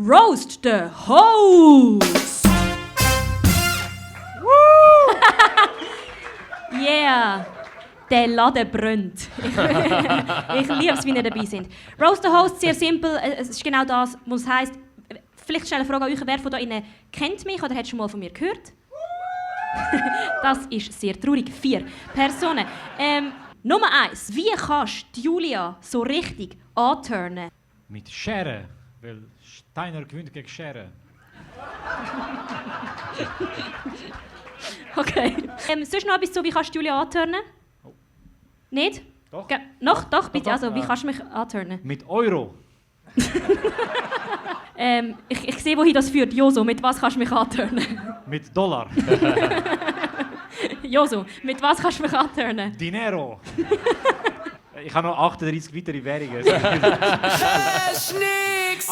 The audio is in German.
Roast the Host! Yeah! Der Laden brennt. Ich liebe es, wie ihr dabei sind. Roast the Host, sehr simpel. Es ist genau das, was es heisst. Vielleicht schnell eine Frage an euch. Wer von euch kennt mich oder hat schon mal von mir gehört? Das ist sehr traurig. 4 Personen. Nummer 1. Wie kannst du Julia so richtig anturnen? Mit Schere, weil Steiner gewinnt gegen Schere. Okay. Sonst noch etwas so, wie kannst du Julia anturnen? Oh. Nicht? Doch. Doch, bitte. Doch. Also, wie kannst du mich anturnen? Mit Euro. Ich sehe, wohin das führt. Joso, mit was kannst du mich anturnen? Mit Dollar. Joso, mit was kannst du mich anturnen? Dinero. Ich habe noch 38 weitere Währungen. Nix